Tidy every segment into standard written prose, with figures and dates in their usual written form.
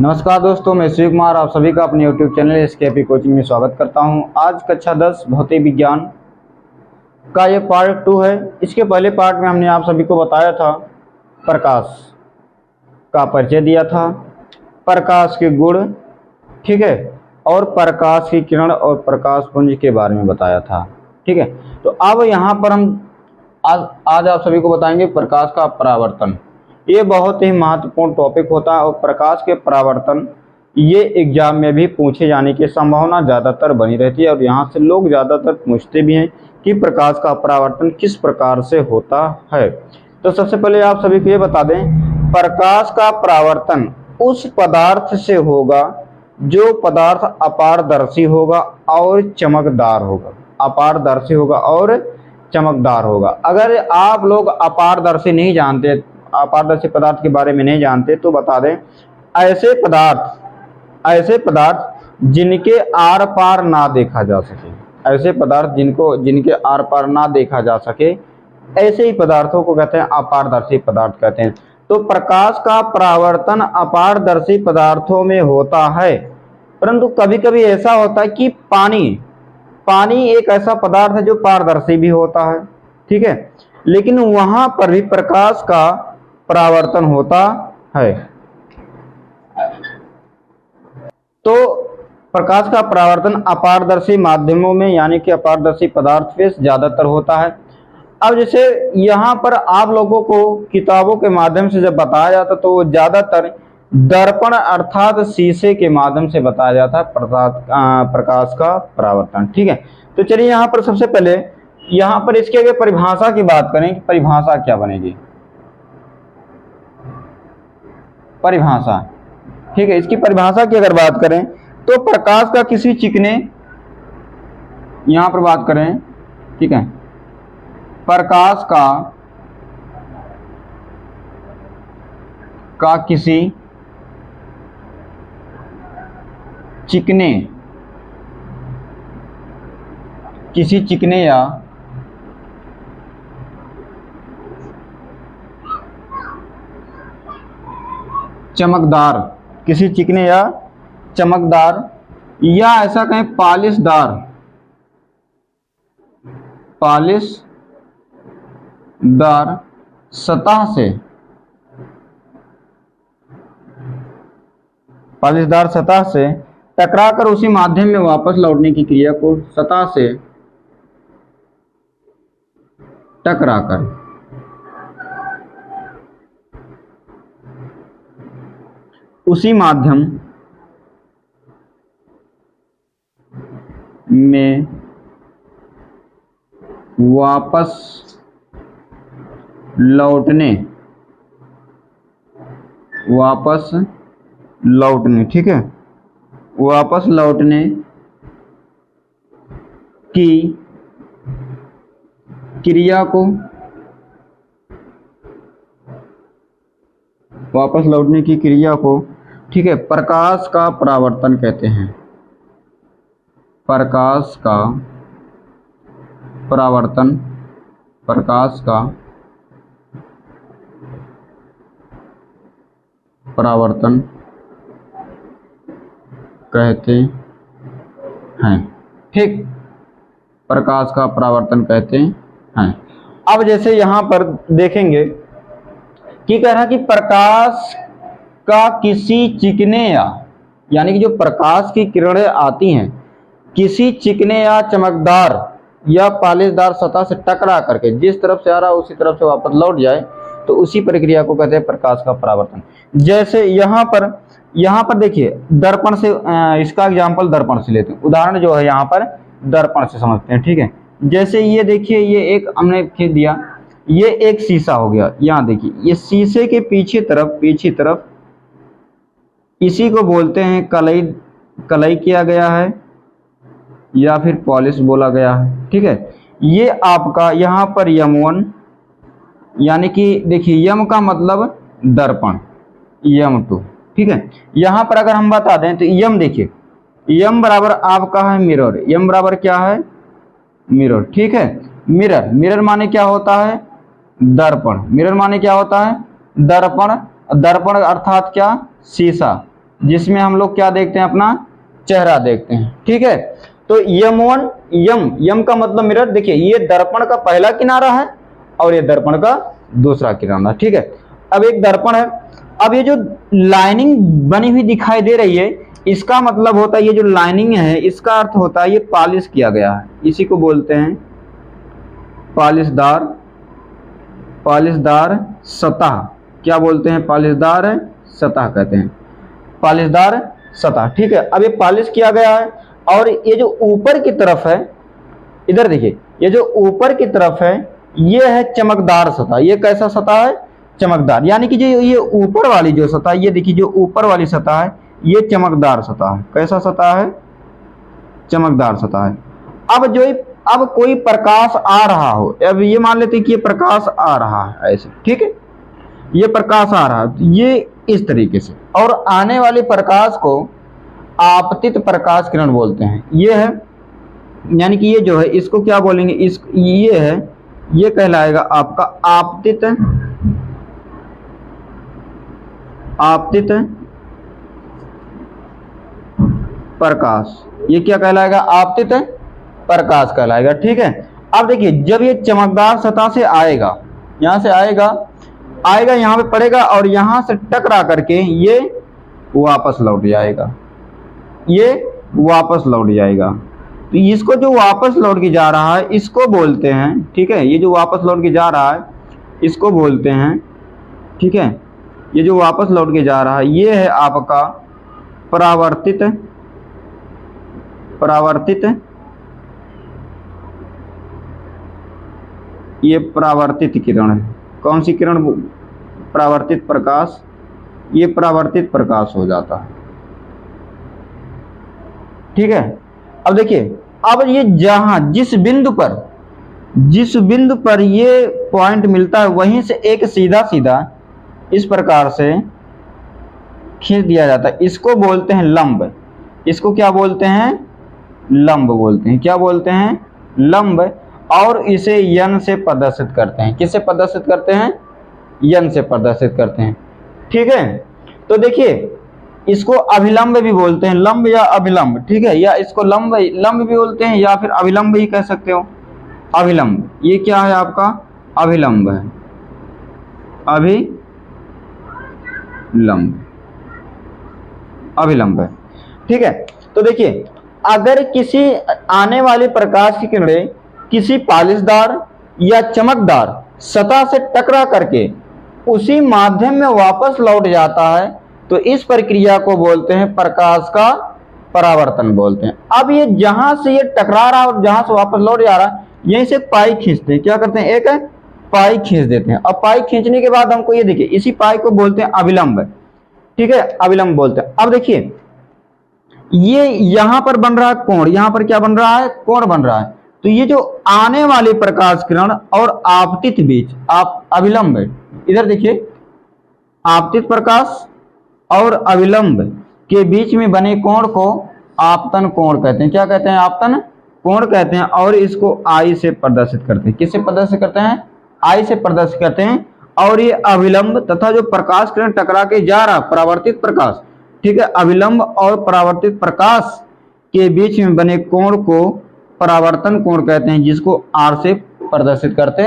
नमस्कार दोस्तों, मैं शिव कुमार आप सभी का अपने YouTube चैनल एसकेपी कोचिंग में स्वागत करता हूं। आज कक्षा 10 भौतिक विज्ञान का ये पार्ट 2 है। इसके पहले पार्ट में हमने आप सभी को बताया था, प्रकाश का परिचय दिया था, प्रकाश के गुण, ठीक है, और प्रकाश की किरण और प्रकाश पुंज के बारे में बताया था, ठीक है। तो अब यहाँ पर हम आज आप सभी को बताएंगे प्रकाश का परावर्तन। ये बहुत ही महत्वपूर्ण टॉपिक होता है और प्रकाश के परावर्तन ये एग्जाम में भी पूछे जाने की संभावना ज़्यादातर बनी रहती है और यहाँ से लोग ज़्यादातर पूछते भी हैं कि प्रकाश का परावर्तन किस प्रकार से होता है। तो सबसे पहले आप सभी को ये बता दें, प्रकाश का परावर्तन उस पदार्थ से होगा जो पदार्थ अपारदर्शी होगा और चमकदार होगा। अपारदर्शी होगा और चमकदार होगा। अगर आप लोग अपारदर्शी नहीं जानते, अपारदर्शी पदार्थ के बारे में नहीं जानते, तो बता दें, ऐसे पदार्थ जिनके आर पार ना देखा जा सके, ऐसे पदार्थ जिनके आर पार ना देखा जा सके, ऐसे ही पदार्थों को कहते हैं अपारदर्शी पदार्थ कहते हैं। तो प्रकाश का परावर्तन अपारदर्शी पदार्थों में होता है, परंतु कभी कभी ऐसा होता है कि पानी एक ऐसा पदार्थ है जो पारदर्शी भी होता है, ठीक है, लेकिन वहां पर भी प्रकाश का परावर्तन होता है। तो प्रकाश का परावर्तन अपारदर्शी माध्यमों में यानी कि अपारदर्शी पदार्थ पे ज्यादातर होता है। अब जैसे यहाँ पर आप लोगों को किताबों के माध्यम से जब बताया जाता तो वो ज्यादातर दर्पण अर्थात शीशे के माध्यम से बताया जाता है प्रकाश का परावर्तन, ठीक है। तो चलिए यहाँ पर सबसे पहले यहाँ पर इसके आगे परिभाषा की बात करें कि परिभाषा क्या बनेगी। परिभाषा, ठीक है, इसकी परिभाषा की अगर बात करें तो प्रकाश का किसी चिकने, यहां पर बात करें, ठीक है, प्रकाश का किसी चिकने या चमकदार, किसी चिकने या चमकदार या ऐसा कहें पालिशदार सतह से टकराकर उसी माध्यम में वापस लौटने की क्रिया को सतह से टकराकर उसी माध्यम में वापस लौटने, ठीक है, वापस लौटने की क्रिया को ठीक है, प्रकाश का परावर्तन कहते हैं। प्रकाश का परावर्तन कहते हैं, ठीक, प्रकाश का परावर्तन कहते हैं। अब जैसे यहां पर देखेंगे कि कह रहा कि प्रकाश का किसी चिकने यानी कि जो प्रकाश की किरणें आती हैं किसी चिकने या चमकदार या पालिशदार सतह से टकरा करके जिस तरफ से आ रहा है उसी तरफ से वापस लौट जाए, तो उसी प्रक्रिया को कहते हैं प्रकाश का परावर्तन। जैसे यहाँ पर देखिए, दर्पण से, इसका एग्जाम्पल दर्पण से लेते हैं, उदाहरण जो है यहाँ पर दर्पण से समझते हैं, ठीक है। जैसे ये देखिए, ये एक हमने खींच दिया, ये एक शीशा हो गया। यहाँ देखिए, ये शीशे के पीछे तरफ इसी को बोलते हैं कलई किया गया है या फिर पॉलिश बोला गया है, ठीक है। ये आपका यहाँ पर यम1 यानी कि देखिए, यम का मतलब दर्पण, यम2, ठीक है। यहाँ पर अगर हम बता दें तो यम देखिए, यम बराबर आपका है मिरर, यम बराबर क्या है, मिरर, ठीक है। मिरर माने क्या होता है, दर्पण। मिरर माने क्या होता है, दर्पण। दर्पण अर्थात क्या, शीशा, जिसमें हम लोग क्या देखते हैं, अपना चेहरा देखते हैं। ठीक है, तो यम1 यम का मतलब मिरर। देखिए ये दर्पण का पहला किनारा है और ये दर्पण का दूसरा किनारा। ठीक है, अब एक दर्पण है। अब ये जो लाइनिंग बनी हुई दिखाई दे रही है, इसका मतलब होता है, ये जो लाइनिंग है इसका अर्थ होता है ये पॉलिश किया गया है। इसी को बोलते हैं पॉलिशदार सतह। क्या बोलते हैं? पॉलिशदार सतह कहते हैं, पॉलिशदार सतह। ठीक है, अब ये पॉलिश किया गया है और ये जो ऊपर की तरफ है, इधर देखिए, ये जो ऊपर की तरफ है ये है चमकदार सतह। ये कैसा सतह है? चमकदार। यानी कि जो ये ऊपर वाली जो सतह, ये देखिए जो ऊपर वाली सतह है ये चमकदार सतह है। कैसा सतह है? चमकदार सतह है। अब कोई प्रकाश आ रहा हो, अब ये मान लेते हैं कि ये प्रकाश आ रहा है ऐसे। ठीक है, ये प्रकाश आ रहा है, ये इस तरीके से, और आने वाले प्रकाश को आपतित प्रकाश किरण बोलते हैं। ये है, यानी कि ये जो है इसको क्या बोलेंगे, ये है, ये कहलाएगा आपका आपतित प्रकाश। ये क्या कहलाएगा? आपतित प्रकाश कहलाएगा। ठीक है, अब देखिए जब ये चमकदार सतह से आएगा, यहां से आएगा यहाँ पे पड़ेगा और यहां से टकरा करके ये वापस लौट जाएगा, ये वापस लौट जाएगा। तो इसको जो वापस लौट के जा रहा है इसको बोलते हैं, ठीक है, ये जो वापस लौट के जा रहा है इसको बोलते हैं, ठीक है, ये जो वापस लौट के जा रहा है ये है आपका परावर्तित ये परावर्तित किरण है। कौन सी किरण? परावर्तित प्रकाश। ये परावर्तित प्रकाश हो जाता है। ठीक है, अब देखिए, अब ये जिस बिंदु पर ये पॉइंट मिलता है वहीं से एक सीधा इस प्रकार से खींच दिया जाता है। इसको बोलते हैं लंब। इसको क्या बोलते हैं? लंब बोलते हैं। क्या बोलते हैं? लंब। और इसे यन से प्रदर्शित करते हैं। किससे प्रदर्शित करते हैं? यन से प्रदर्शित करते हैं। ठीक है, तो देखिए इसको अभिलंब भी बोलते हैं, लंब या अभिलंब। ठीक है, या इसको लंब भी बोलते हैं या फिर अभिलंब ही कह सकते हो। अभिलंब, ये क्या है आपका? अभिलंब है, अभिलंब है। ठीक है, तो देखिए अगर किसी आने वाले प्रकाश की किरणें किसी पॉलिशदार या चमकदार सतह से टकरा करके उसी माध्यम में वापस लौट जाता है तो इस प्रक्रिया को बोलते हैं प्रकाश का परावर्तन बोलते हैं। अब ये जहां से ये टकरा रहा है और जहां से वापस लौट जा रहा है यहीं से पाई खींचते हैं। क्या करते हैं? एक पाई खींच देते हैं। अब पाई खींचने के बाद हमको ये देखिए, इसी पाई को बोलते हैं अभिलंब। ठीक है, अभिलंब बोलते हैं। अब देखिए ये यहां पर बन रहा है कोण, यहां पर क्या बन रहा है? कोण बन रहा है। तो ये जो आने वाले प्रकाश किरण और आपतित बीच अभिलंब, इधर देखिए, आपतित प्रकाश और अभिलंब के बीच में बने कोण को आपतन कोण कहते हैं। क्या कहते हैं? आपतन कोण कहते हैं। और इसको आई से प्रदर्शित करते हैं। किससे प्रदर्शित करते हैं? आई से प्रदर्शित करते हैं। और ये अभिलंब तथा जो प्रकाश किरण टकरा के जा रहा परावर्तित प्रकाश, ठीक है, अभिलंब और परावर्तित प्रकाश के बीच में बने कोण को परावर्तन कोण कहते हैं, जिसको आर से प्रदर्शित करते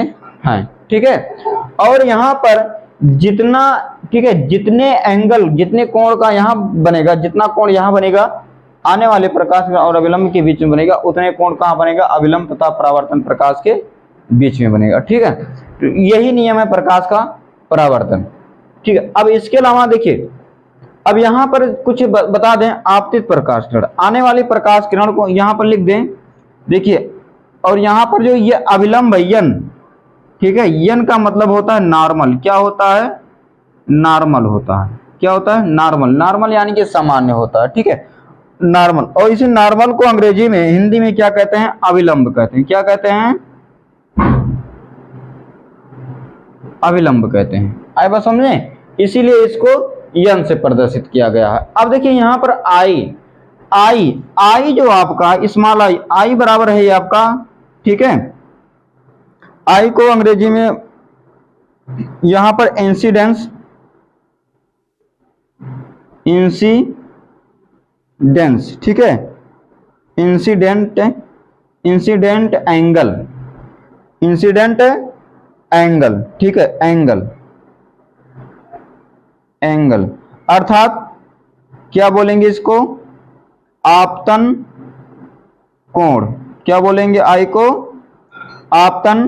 हैं। ठीक है, और यहाँ पर जितना, ठीक है, जितने एंगल, जितने कोण का यहाँ बनेगा, जितना कोण यहाँ बनेगा आने वाले प्रकाश और अभिलंब के बीच में बनेगा, उतने कोण कहाँ बनेगा? अभिलंब तथा परावर्तन प्रकाश के बीच में बनेगा। ठीक है, तो यही नियम है प्रकाश का परावर्तन। ठीक है, अब इसके अलावा देखिए, अब यहाँ पर कुछ बता दें। आपतित प्रकाश किरण, आने वाली प्रकाश किरण को यहाँ पर लिख दें। देखिए, और यहाँ पर जो ये अभिलंब यन, ठीक है, यन का मतलब होता है नॉर्मल। क्या होता है? नॉर्मल होता है। क्या होता है? नॉर्मल यानी कि सामान्य होता है। ठीक है, नॉर्मल। और इसी नॉर्मल को अंग्रेजी में, हिंदी में क्या कहते हैं? अभिलंब कहते हैं। क्या कहते हैं? अभिलंब कहते हैं। आए बात समझे? इसीलिए इसको यन से प्रदर्शित किया गया है। अब देखिए यहाँ पर आई जो आपका स्मॉल आई बराबर है ये आपका, ठीक है, आई को अंग्रेजी में यहां पर इंसिडेंस डेंस, ठीक है। Incident incident angle, incident angle, ठीक है, एंगल, एंगल अर्थात क्या बोलेंगे इसको, आपतन कोण, क्या बोलेंगे, आई को आपतन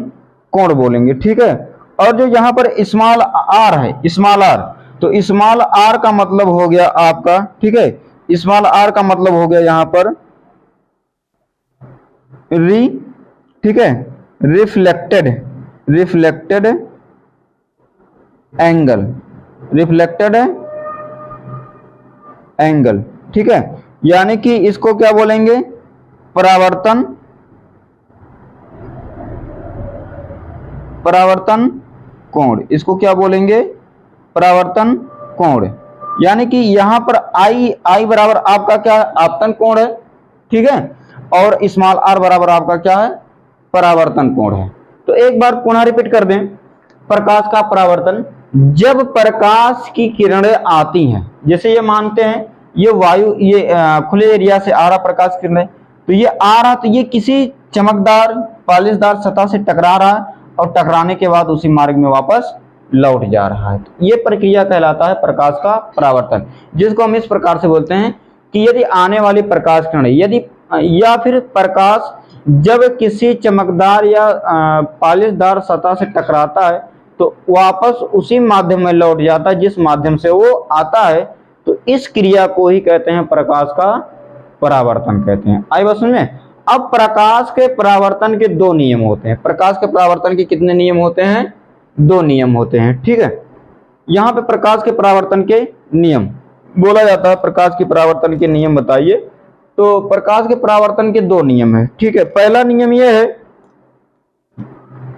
कोण बोलेंगे, ठीक है। और जो यहाँ पर स्मॉल आर है, स्मॉल आर, तो स्मॉल आर का मतलब हो गया आपका, ठीक है, स्मॉल आर का मतलब हो गया यहाँ पर री, ठीक है, reflected, reflected angle, reflected angle, ठीक है। यानी कि इसको क्या बोलेंगे, परावर्तन, परावर्तन कोण, इसको क्या बोलेंगे, परावर्तन कोण। यानी कि यहां पर आई बराबर आपका क्या है, आपतन कोण है, ठीक है, और स्मॉल आर बराबर आपका क्या है, परावर्तन कोण है। तो एक बार पुनः रिपीट कर दें, प्रकाश का परावर्तन, जब प्रकाश की किरणें आती हैं, जैसे ये मानते हैं ये वायु, ये खुले एरिया से आ रहा प्रकाश किरणें, तो ये आ रहा, तो ये किसी चमकदार पॉलिशदार सतह से टकरा रहा है और टकराने के बाद उसी मार्ग में वापस लौट जा रहा है। तो ये प्रक्रिया कहलाता है प्रकाश का परावर्तन, जिसको हम इस प्रकार से बोलते हैं कि यदि आने वाली प्रकाश किरणें, यदि या फिर प्रकाश जब किसी चमकदार या पॉलिशदार सतह से टकराता है तो वापस उसी माध्यम में लौट जाता है जिस माध्यम से वो आता है, तो इस क्रिया को ही कहते हैं प्रकाश का परावर्तन कहते हैं। आई बात समझ में। अब प्रकाश के परावर्तन के दो नियम होते हैं। प्रकाश के परावर्तन के कितने नियम होते हैं, दो नियम होते हैं, ठीक है। यहाँ पे प्रकाश के परावर्तन के नियम बोला जाता है, प्रकाश के परावर्तन के नियम बताइए। तो प्रकाश के परावर्तन के दो नियम है, ठीक है। पहला नियम यह है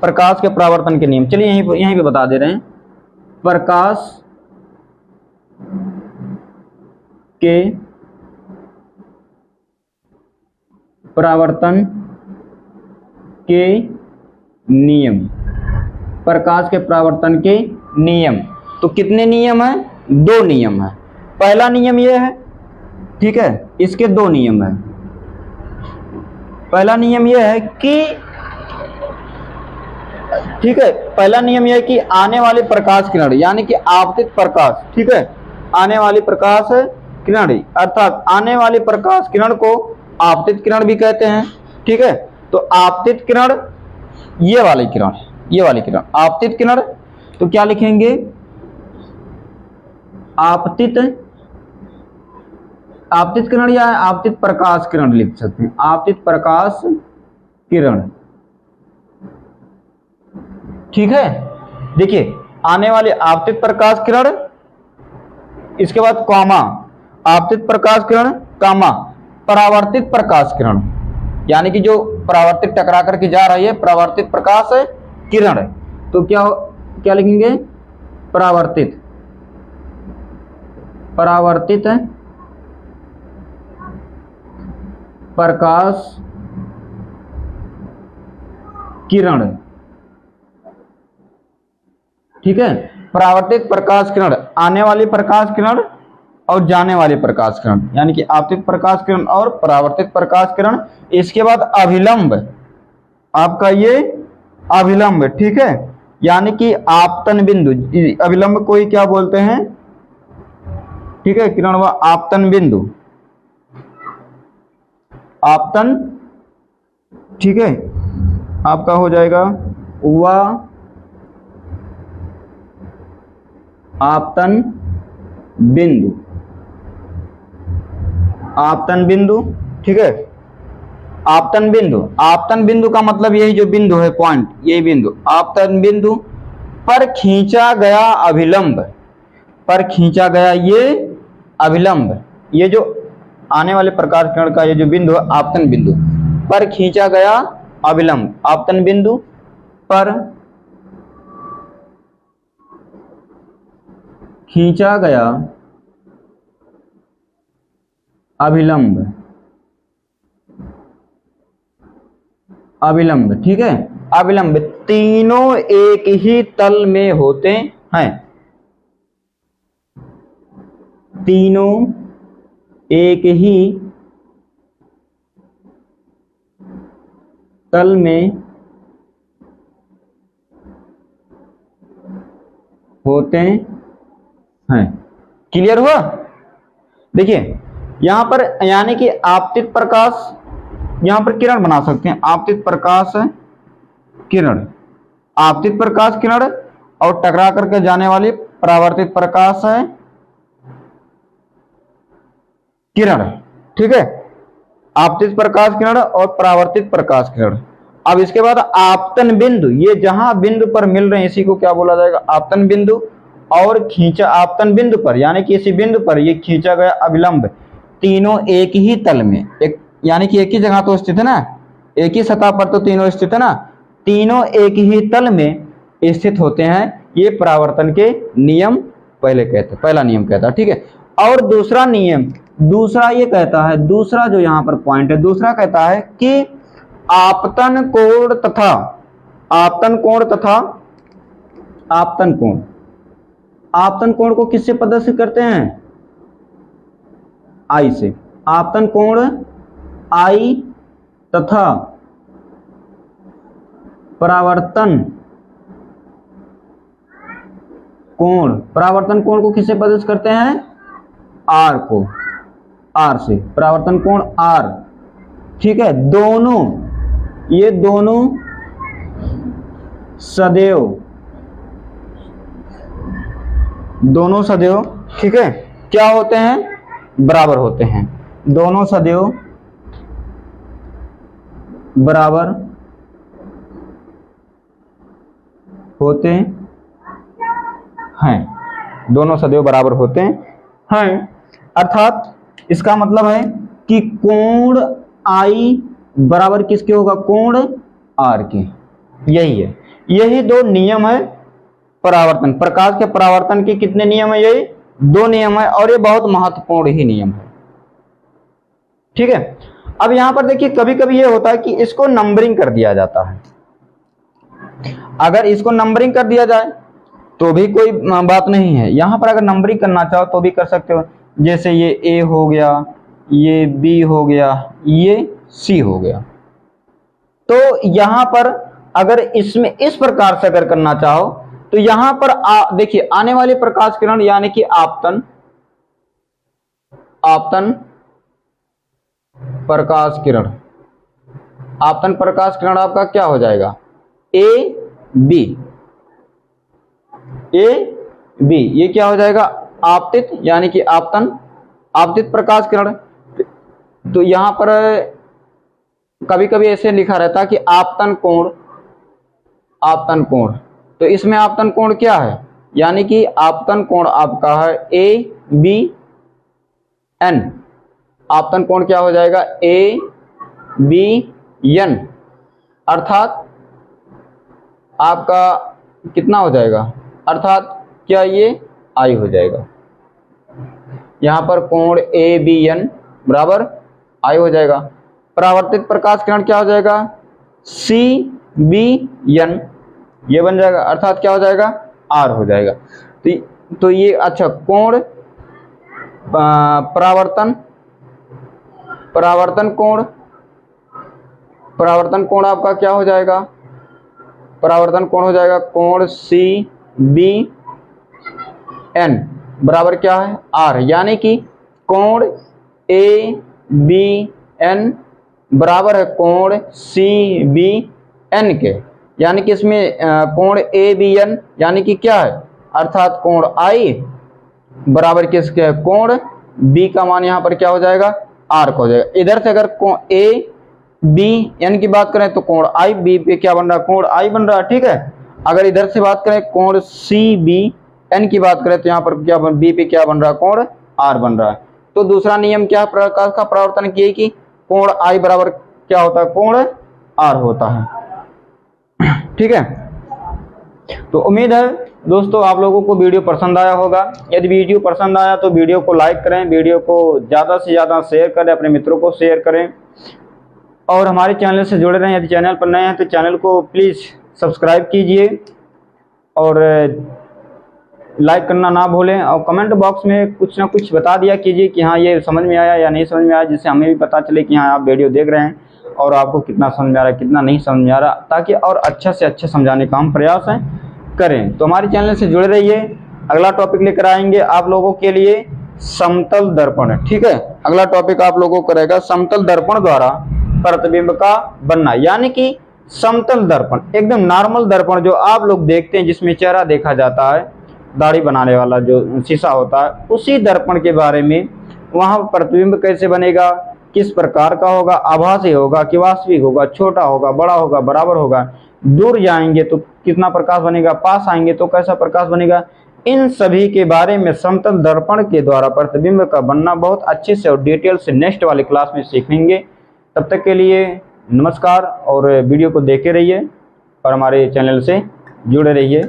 प्रकाश के परावर्तन के नियम, चलिए यहीं पे बता दे रहे हैं। प्रकाश के परावर्तन के नियम, प्रकाश के परावर्तन के नियम, तो कितने नियम है, दो नियम है। पहला नियम यह है, ठीक है, इसके दो नियम है। पहला नियम यह है कि, ठीक है, पहला नियम यह है कि आने वाली प्रकाश किरण यानी कि आपतित प्रकाश, ठीक है, आने वाली प्रकाश किरण अर्थात आने वाली प्रकाश किरण को आपतित किरण भी कहते हैं, ठीक है। तो आपतित किरण ये वाली किरण, ये वाली किरण आपतित किरण, तो क्या लिखेंगे, आपतित, आपतित किरण या आपतित प्रकाश किरण लिख सकते हैं, आपतित प्रकाश किरण, ठीक है। देखिए आने वाली आपतित प्रकाश किरण, इसके बाद कॉमा, आपतित प्रकाश किरण कामा परावर्तित प्रकाश किरण, यानी कि जो परावर्तित टकरा करके जा रही है परावर्तित प्रकाश किरण, तो क्या क्या लिखेंगे, परावर्तित, परावर्तित प्रकाश किरण, ठीक है। परावर्तित प्रकाश किरण, आने वाली प्रकाश किरण और जाने वाली प्रकाश किरण, यानी कि आपतित प्रकाश किरण और परावर्तित प्रकाश किरण। इसके बाद अभिलंब, आपका ये अभिलंब, ठीक है, यानी कि आपतन बिंदु, अभिलंब को ही क्या बोलते हैं, ठीक है, किरण व आपतन बिंदु, आपतन, ठीक है, आपका हो जाएगा व आपतन बिंदु, आपतन बिंदु, ठीक है। आपतन बिंदु, आपतन बिंदु का मतलब यही जो बिंदु है, पॉइंट, यही बिंदु आपतन बिंदु पर खींचा गया अभिलंब, पर खींचा गया ये अभिलंब, ये जो आने वाले प्रकाश किरण का ये जो बिंदु है आपतन बिंदु पर खींचा गया अभिलंब, आपतन बिंदु पर खींचा गया अभिलंब, अभिलंब, ठीक है। अभिलंब तीनों एक ही तल में होते हैं, तीनों एक ही तल में होते हैं। क्लियर हुआ? देखिए यहां पर यानी कि आपतित प्रकाश, यहां पर किरण बना सकते हैं, आपतित प्रकाश किरण, आपतित प्रकाश किरण और टकरा करके जाने वाली परावर्तित प्रकाश है किरण। ठीक है, आपतित प्रकाश किरण और परावर्तित प्रकाश किरण। अब इसके बाद आपतन बिंदु, ये जहां बिंदु पर मिल रहे हैं इसी को क्या बोला जाएगा? आपतन बिंदु। और खींचा आपतन बिंदु पर यानी कि इसी बिंदु पर ये खींचा गया अभिलंब, तीनों एक ही तल में, एक यानी कि एक ही जगह तो स्थित है ना, एक ही सतह पर तो तीनों स्थित है ना, तीनों एक ही तल में स्थित होते हैं। ये परावर्तन के नियम पहले कहते, पहला नियम कहता है। ठीक है, और दूसरा नियम, दूसरा ये कहता है, दूसरा जो यहां पर पॉइंट है, दूसरा कहता है कि आपतन कोण तथा आपतन कोण तथा आपतन कोण, आपतन कोण को किससे प्रदर्शित करते हैं? आई से। आपतन कोण आई तथा परावर्तन कोण, परावर्तन कोण को किससे प्रदर्शित करते हैं? आर को, आर से, परावर्तन कोण आर। ठीक है, दोनों, ये दोनों सदैव, दोनों सदैव, ठीक है, क्या होते हैं? बराबर होते हैं। दोनों सदैव बराबर होते हैं, दोनों सदैव बराबर होते हैं। अर्थात इसका मतलब है कि कोण आई बराबर किसके होगा? कोण आर के। यही है, यही दो नियम है परावर्तन, प्रकाश के परावर्तन के कितने नियम है? यही दो नियम है और ये बहुत महत्वपूर्ण ही नियम है। ठीक है, अब यहां पर देखिए कभी कभी ये होता है कि इसको नंबरिंग कर दिया जाता है। अगर इसको नंबरिंग कर दिया जाए तो भी कोई बात नहीं है, यहां पर अगर नंबरिंग करना चाहो तो भी कर सकते हो। जैसे ये ए हो गया, ये बी हो गया, ये सी हो गया। तो यहां पर अगर इसमें इस प्रकार से अगर करना चाहो तो यहां पर देखिए आने वाली प्रकाश किरण यानी कि आपतन, आपतन प्रकाश किरण, आपतन प्रकाश किरण आपका क्या हो जाएगा? ए बी, ए बी, ये क्या हो जाएगा? आपतित यानी कि आपतन, आपतित प्रकाश किरण। तो यहां पर कभी कभी ऐसे लिखा रहता है कि आपतन कोण, आपतन कोण, तो इसमें आपतन कोण क्या है? यानी कि आपतन कोण आपका है ए बी एन, आपतन कोण क्या हो जाएगा? ए बी एन, अर्थात आपका कितना हो जाएगा? अर्थात क्या ये आई हो जाएगा। यहां पर कोण ए बी एन बराबर आई हो जाएगा। परावर्तित प्रकाश किरण क्या हो जाएगा? सी बी एन, ये बन जाएगा, अर्थात क्या हो जाएगा? आर हो जाएगा। तो ये अच्छा कोण परावर्तन, परावर्तन कोण, परावर्तन कोण आपका क्या हो जाएगा? परावर्तन कोण हो जाएगा कोण सी बी एन बराबर क्या है? आर, यानी कि कोण ए बी एन बराबर है कोण सी बी एन के, यानी कि इसमें कोण ए बी एन यानी कि क्या है? अर्थात कोण आई बराबर किसके है? कोण बी का मान यहाँ पर क्या हो जाएगा? आर का हो जाएगा। इधर से अगर कोण ए बी एन की बात करें तो कोण आई बी पे क्या बन रहा है? कोण आई बन रहा है। ठीक है, अगर इधर से बात करें कोण सी बी एन की बात करें तो यहाँ पर क्या बी पे क्या बन रहा है? कोण आर बन रहा है। तो दूसरा नियम क्या है प्रकाश का परावर्तन की कि कोण आई बराबर क्या होता है? कोण आर होता है। ठीक है, तो उम्मीद है दोस्तों आप लोगों को वीडियो पसंद आया होगा। यदि वीडियो पसंद आया तो वीडियो को लाइक करें, वीडियो को ज़्यादा से ज़्यादा शेयर करें, अपने मित्रों को शेयर करें और हमारे चैनल से जुड़े रहें। यदि चैनल पर नए हैं तो चैनल को प्लीज़ सब्सक्राइब कीजिए और लाइक करना ना भूलें और कमेंट बॉक्स में कुछ ना कुछ बता दिया कीजिए कि हाँ ये समझ में आया या नहीं समझ में आया, जिससे हमें भी पता चले कि हाँ आप वीडियो देख रहे हैं और आपको कितना समझ में आ रहा है, कितना नहीं समझ में आ रहा, ताकि और अच्छा से अच्छा समझाने का हम प्रयास करें। तो हमारे चैनल से जुड़े रहिए। अगला टॉपिक लेकर आएंगे आप लोगों के लिए समतल दर्पण। ठीक है, अगला टॉपिक आप लोगों को रहेगा समतल दर्पण द्वारा प्रतिबिंब का बनना, यानी कि समतल दर्पण एकदम नॉर्मल दर्पण जो आप लोग देखते हैं जिसमें चेहरा देखा जाता है, दाढ़ी बनाने वाला जो शीशा होता है, उसी दर्पण के बारे में वहां प्रतिबिंब कैसे बनेगा, किस प्रकार का होगा, आभासी होगा कि वास्तविक होगा, छोटा होगा, बड़ा होगा, बराबर होगा, दूर जाएंगे तो कितना प्रकाश बनेगा, पास आएंगे तो कैसा प्रकाश बनेगा, इन सभी के बारे में समतल दर्पण के द्वारा प्रतिबिंब का बनना बहुत अच्छे से और डिटेल से नेक्स्ट वाले क्लास में सीखेंगे। तब तक के लिए नमस्कार और वीडियो को देखे रहिए और हमारे चैनल से जुड़े रहिए।